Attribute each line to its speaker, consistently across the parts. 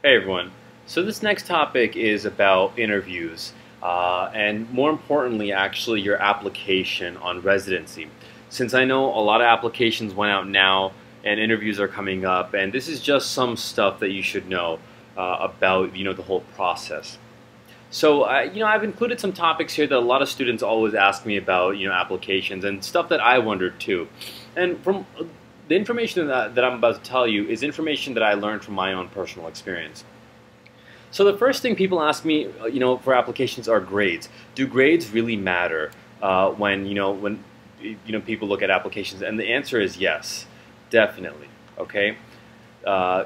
Speaker 1: Hey everyone. So this next topic is about interviews, and more importantly, actually, your application on residency. Since I know a lot of applications went out now and interviews are coming up, and this is just some stuff that you should know about the whole process. So I've included some topics here that a lot of students always ask me about applications and stuff that I wondered too. And from the information that I'm about to tell you is information that I learned from my own personal experience. So the first thing people ask me, for applications are grades. Do grades really matter when people look at applications? And the answer is yes, definitely. Okay,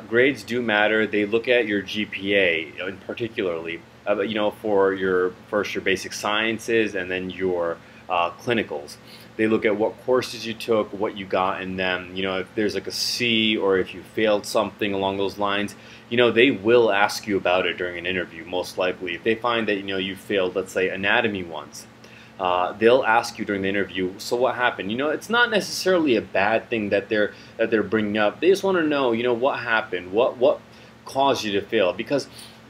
Speaker 1: grades do matter. They look at your GPA, in particularly, for your basic sciences and then your clinicals. They look at what courses you took, what you got in them. If there's like a C or if you failed something along those lines, they will ask you about it during an interview, most likely. If they find that, you failed, let's say, anatomy once, they'll ask you during the interview, so what happened? It's not necessarily a bad thing that they're bringing up. They just want to know, what happened, what caused you to fail, because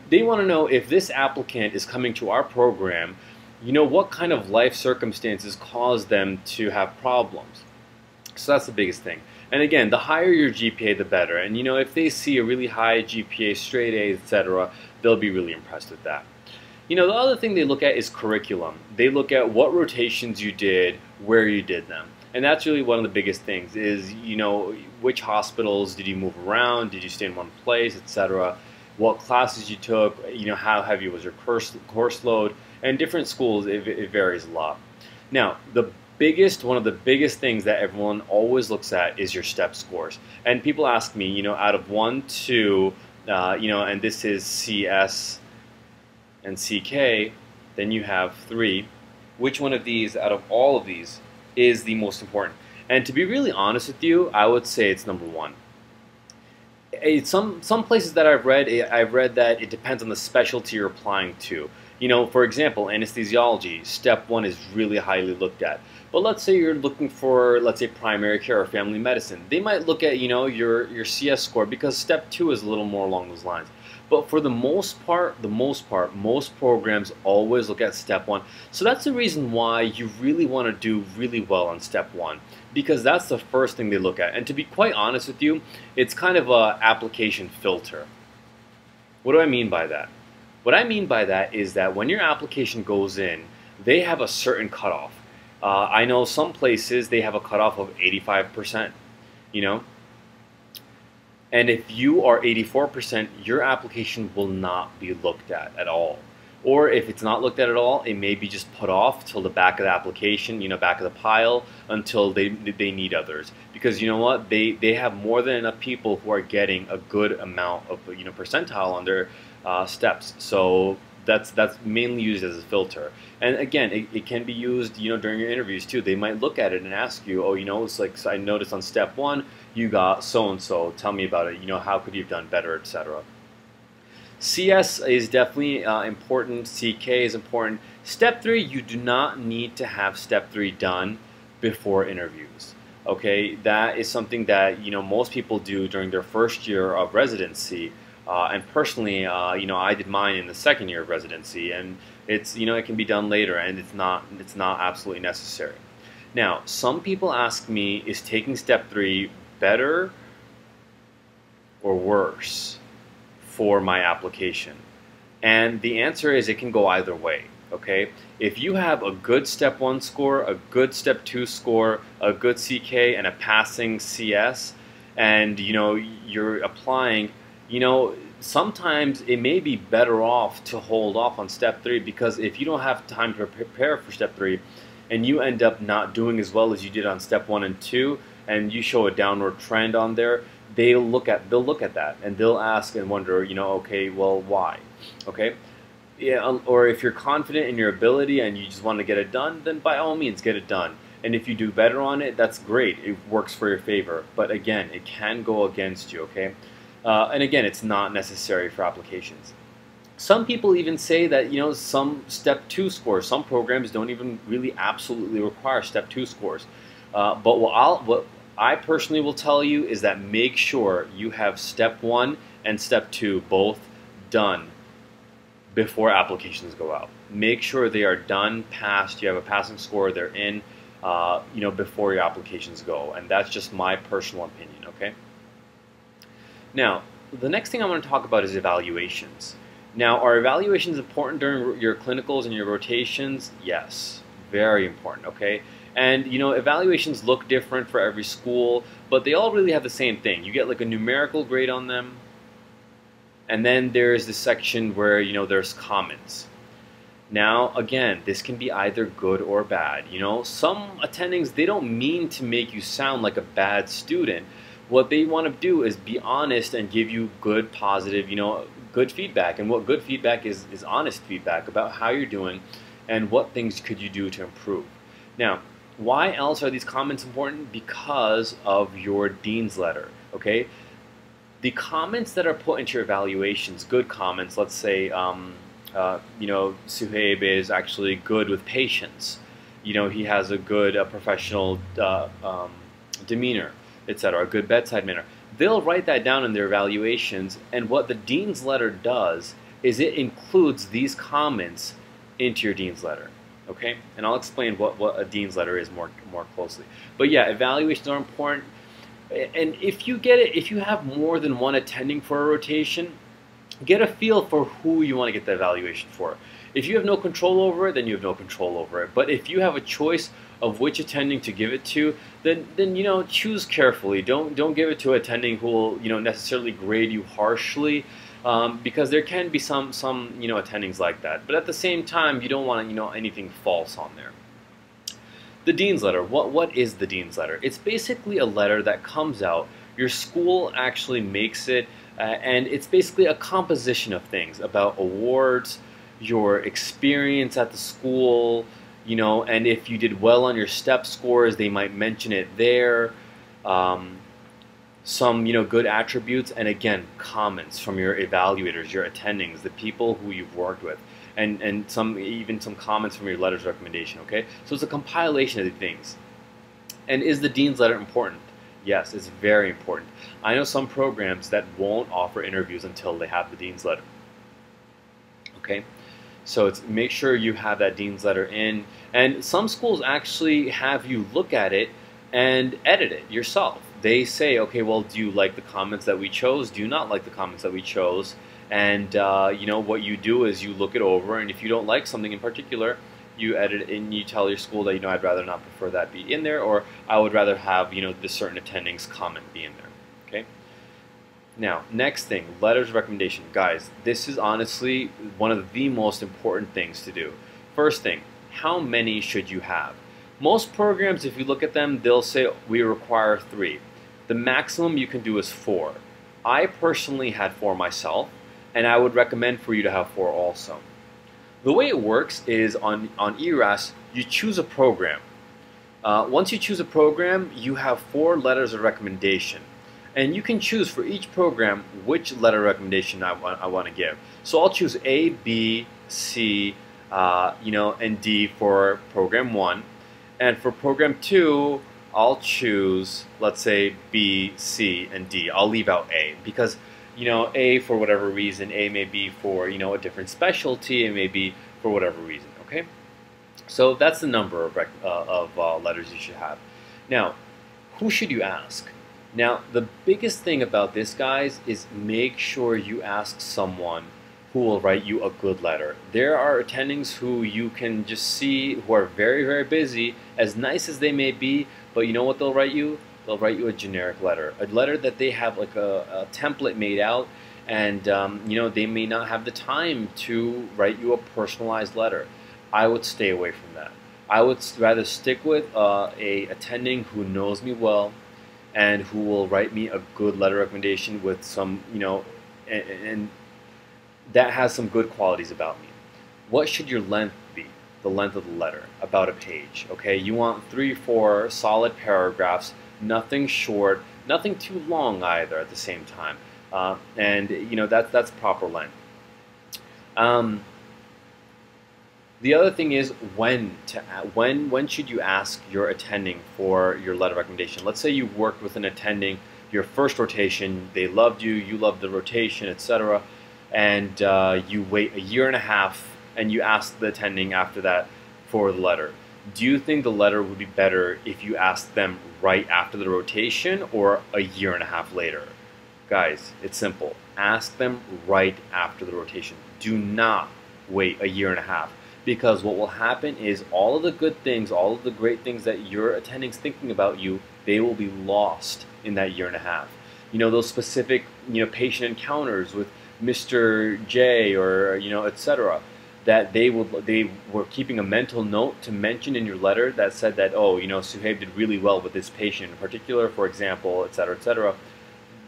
Speaker 1: they want to know if this applicant is coming to our program, what kind of life circumstances cause them to have problems. So that's the biggest thing. And again, the higher your GPA, the better. And if they see a really high GPA, straight A's, etc., they'll be really impressed with that. The other thing they look at is curriculum. They look at what rotations you did, where you did them. And that's really one of the biggest things is, which hospitals did you move around, did you stay in one place, etc. What classes you took, how heavy was your course load, and different schools, it varies a lot. Now, one of the biggest things that everyone always looks at is your step scores. And people ask me, out of 1 to, and this is CS and CK, then you have 3. Which one of these, out of all of these, is the most important? And to be really honest with you, I would say it's number 1. Some places that I've read that it depends on the specialty you're applying to. For example, anesthesiology, step 1 is really highly looked at. But let's say you're looking for, let's say, primary care or family medicine. They might look at, your CS score because step 2 is a little more along those lines. But for the most part, most programs always look at step 1. So that's the reason why you really want to do really well on step 1, because that's the first thing they look at. And to be quite honest with you, it's kind of an application filter. What do I mean by that? What I mean by that is that when your application goes in, they have a certain cutoff. I know some places they have a cutoff of 85%, And if you are 84%, your application will not be looked at all. Or if it's not looked at all, it may be just put off till the back of the application, back of the pile, until they need others. Because you know what? They have more than enough people who are getting a good amount of percentile on their steps. So that's mainly used as a filter. And again, it can be used during your interviews too. They might look at it and ask you, oh, it's like, so I noticed on step 1 you got so and so. Tell me about it. How could you have done better, etc. CS is definitely important. CK is important. Step 3, you do not need to have step 3 done before interviews. Okay, that is something that most people do during their first year of residency. And personally, I did mine in the second year of residency, and it's it can be done later, and it's not absolutely necessary. Now, some people ask me, is taking step 3 better or worse for my application? And the answer is it can go either way. Okay, if you have a good step 1 score, a good step 2 score, a good CK, and a passing CS, and you're applying, sometimes it may be better off to hold off on step 3, because if you don't have time to prepare for step 3 and you end up not doing as well as you did on step 1 and 2, and you show a downward trend on there, they'll look at that and they'll ask and wonder, okay, well, why? Okay, yeah, or if you're confident in your ability and you just want to get it done, then by all means get it done. And if you do better on it, that's great. It works for your favor. But again, it can go against you. Okay. And again, it's not necessary for applications. Some people even say that some step 2 scores, some programs don't even really absolutely require step 2 scores. But what I personally will tell you is that make sure you have step 1 and step 2 both done before applications go out. Make sure they are done, passed, you have a passing score, they're in, before your applications go. And that's just my personal opinion, okay? Now, the next thing I want to talk about is evaluations. Now, are evaluations important during your clinicals and your rotations? Yes, very important, okay? And, evaluations look different for every school, but they all really have the same thing. You get like a numerical grade on them, and then there's this section where, there's comments. Now, again, this can be either good or bad. Some attendings, they don't mean to make you sound like a bad student. What they want to do is be honest and give you good, positive, good feedback. And what good feedback is honest feedback about how you're doing and what things could you do to improve. Now, why else are these comments important? Because of your dean's letter, okay? The comments that are put into your evaluations, good comments, let's say, Suhaib is actually good with patients. He has a good professional demeanor, etc., a good bedside manner. They'll write that down in their evaluations, and what the dean's letter does is it includes these comments into your dean's letter. Okay, and I'll explain what a dean's letter is more closely. But yeah, evaluations are important. And if you have more than one attending for a rotation, get a feel for who you want to get the evaluation for. If you have no control over it, then you have no control over it. But if you have a choice of which attending to give it to, then choose carefully. Don't give it to attending who will necessarily grade you harshly. Because there can be some attendings like that, but at the same time, you don't want anything false on there. The dean's letter. What is the dean's letter? It's basically a letter that comes out. Your school actually makes it, and it's basically a composition of things about awards, your experience at the school, and if you did well on your STEP scores, they might mention it there. Some good attributes, and again, comments from your evaluators, your attendings, the people who you've worked with, and even some comments from your letters of recommendation. Okay, so it's a compilation of the things. And is the dean's letter important? Yes, it's very important. I know some programs that won't offer interviews until they have the dean's letter. Okay, so make sure you have that dean's letter in, and some schools actually have you look at it and edit it yourself. They say, okay, well, do you like the comments that we chose? Do you not like the comments that we chose? And what you do is you look it over, and if you don't like something in particular, you edit it and you tell your school that I'd rather not prefer that be in there, or I would rather have this certain attendings comment be in there. Okay. Now, next thing, letters of recommendation, guys. This is honestly one of the most important things to do. First thing, how many should you have? Most programs, if you look at them, they'll say we require 3. The maximum you can do is 4. I personally had 4 myself, and I would recommend for you to have 4 also. The way it works is on ERAS, you choose a program. Once you choose a program, you have 4 letters of recommendation. And you can choose for each program which letter of recommendation I want to give. So I'll choose A, B, C, and D for program 1. And for program 2, I'll choose, let's say, B, C, and D. I'll leave out A because, A for whatever reason, A may be for, a different specialty, it may be for whatever reason, okay? So that's the number of letters you should have. Now, who should you ask? Now, the biggest thing about this, guys, is make sure you ask someone who will write you a good letter. There are attendings who you can just see who are very, very busy, as nice as they may be, but you know what they'll write you? They'll write you a generic letter. A letter that they have like a template made out, and they may not have the time to write you a personalized letter. I would stay away from that. I would rather stick with a attending who knows me well and who will write me a good letter recommendation with some, and that has some good qualities about me. What should your length be? The length of the letter, about a page. Okay, you want 3-4 solid paragraphs, nothing short, nothing too long either at the same time, and that's proper length. The other thing is when should you ask your attending for your letter of recommendation? Let's say you worked with an attending your first rotation, they loved you, you loved the rotation, etc. and you wait a year and a half and you ask the attending after that for the letter. Do you think the letter would be better if you asked them right after the rotation or a year and a half later? Guys, it's simple. Ask them right after the rotation. Do not wait a year and a half, because what will happen is all of the good things, all of the great things that your attending's thinking about you, they will be lost in that year and a half. You know, those specific, patient encounters with Mr. J or, etc., that they were keeping a mental note to mention in your letter that said that, oh, Suhaib did really well with this patient in particular, for example, etc., etc.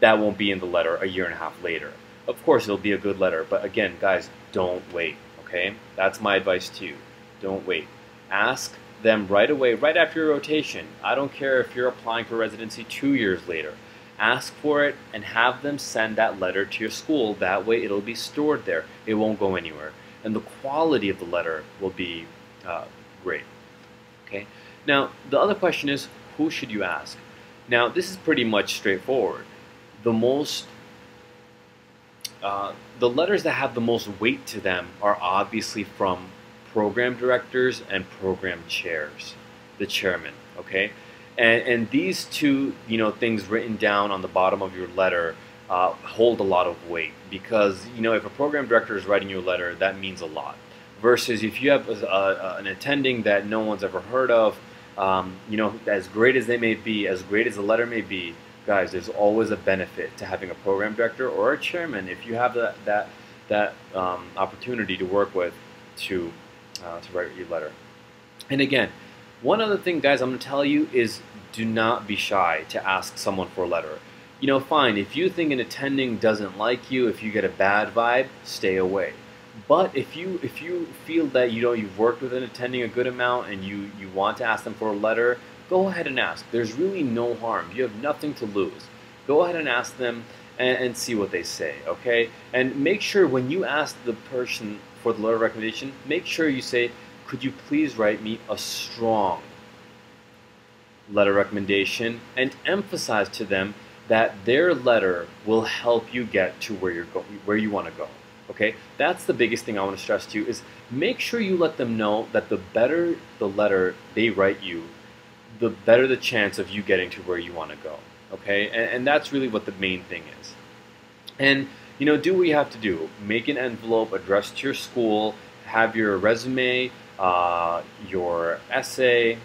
Speaker 1: That won't be in the letter a year and a half later. Of course, it'll be a good letter, but again, guys, don't wait, okay? That's my advice to you. Don't wait. Ask them right away, right after your rotation. I don't care if you're applying for residency 2 years later. Ask for it and have them send that letter to your school. That way, it'll be stored there. It won't go anywhere. And the quality of the letter will be great, okay? Now, the other question is, who should you ask? Now, this is pretty much straightforward. The letters that have the most weight to them are obviously from program directors and program chairs, the chairman, okay? And these two, things written down on the bottom of your letter hold a lot of weight, because, if a program director is writing you a letter, that means a lot. Versus if you have an attending that no one's ever heard of, as great as they may be, as great as the letter may be, guys, there's always a benefit to having a program director or a chairman, if you have that opportunity to work with, to write your letter. And again, one other thing, guys, I'm going to tell you is, do not be shy to ask someone for a letter. Fine, if you think an attending doesn't like you, if you get a bad vibe, stay away. But if you feel that you've worked with an attending a good amount and you want to ask them for a letter, go ahead and ask. There's really no harm. You have nothing to lose. Go ahead and ask them and see what they say, okay? And make sure when you ask the person for the letter of recommendation, make sure you say, could you please write me a strong letter of recommendation, and emphasize to them that their letter will help you get to where you want to go. Okay, that's the biggest thing I want to stress to you, is make sure you let them know that the better the letter they write you, the better the chance of you getting to where you want to go. Okay, and that's really what the main thing is. And do what you have to do. Make an envelope addressed to your school. Have your resume, your essay,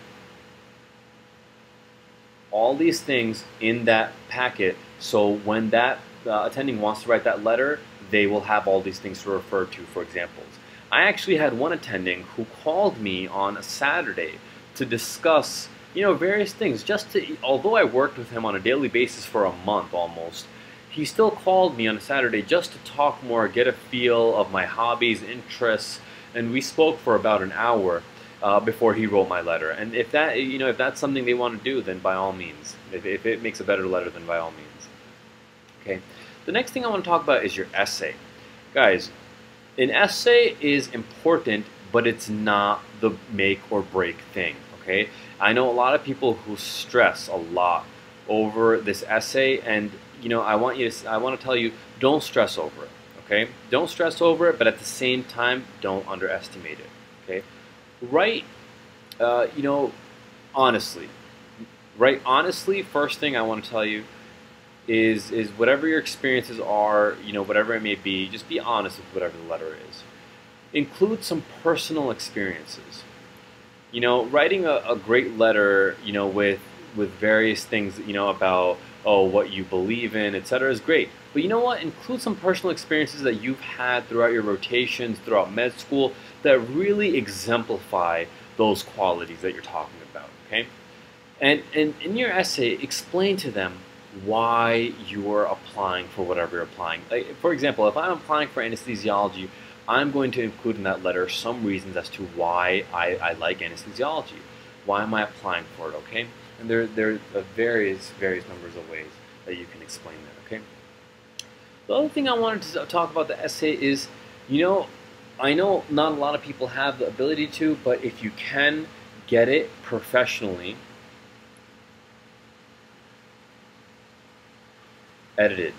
Speaker 1: all these things in that packet, so when that attending wants to write that letter, they will have all these things to refer to for examples. I actually had one attending who called me on a Saturday to discuss, various things. Although I worked with him on a daily basis for a month almost, he still called me on a Saturday just to talk more, get a feel of my hobbies, interests, and we spoke for about an hour before he wrote my letter. And if that's something they want to do, then by all means. If it makes a better letter, then by all means. Okay. The next thing I want to talk about is your essay. Guys, an essay is important, but it's not the make or break thing, okay? I know a lot of people who stress a lot over this essay, and I want to tell you, don't stress over it, okay? Don't stress over it, but at the same time, don't underestimate it, okay? Write, honestly. Write honestly. First thing I want to tell you is whatever your experiences are, whatever it may be, just be honest with whatever the letter is. Include some personal experiences. Writing a great letter, with various things, about, what you believe in, etc. is great. But you know what? Include some personal experiences that you've had throughout your rotations, throughout med school, that really exemplify those qualities that you're talking about, okay? And in your essay, explain to them why you're applying for whatever you're applying. Like, for example, if I'm applying for anesthesiology, I'm going to include in that letter some reasons as to why I like anesthesiology. Why am I applying for it, okay? And there are various numbers of ways that you can explain that, okay? The other thing I wanted to talk about the essay is, I know not a lot of people have the ability to, but if you can get it professionally edited,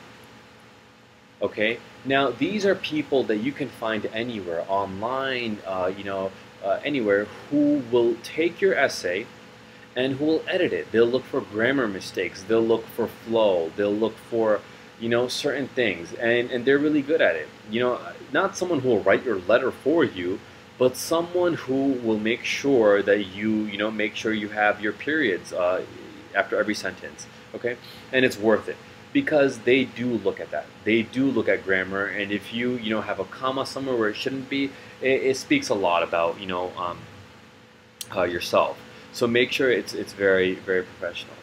Speaker 1: Okay. Now these are people that you can find anywhere, online, anywhere, who will take your essay and who will edit it. They'll look for grammar mistakes. They'll look for flow. They'll look for, certain things, and they're really good at it. Not someone who will write your letter for you, but someone who will make sure that make sure you have your periods after every sentence. Okay, and it's worth it because they do look at that. They do look at grammar, and if you have a comma somewhere where it shouldn't be, it speaks a lot about yourself. So make sure it's very, very professional.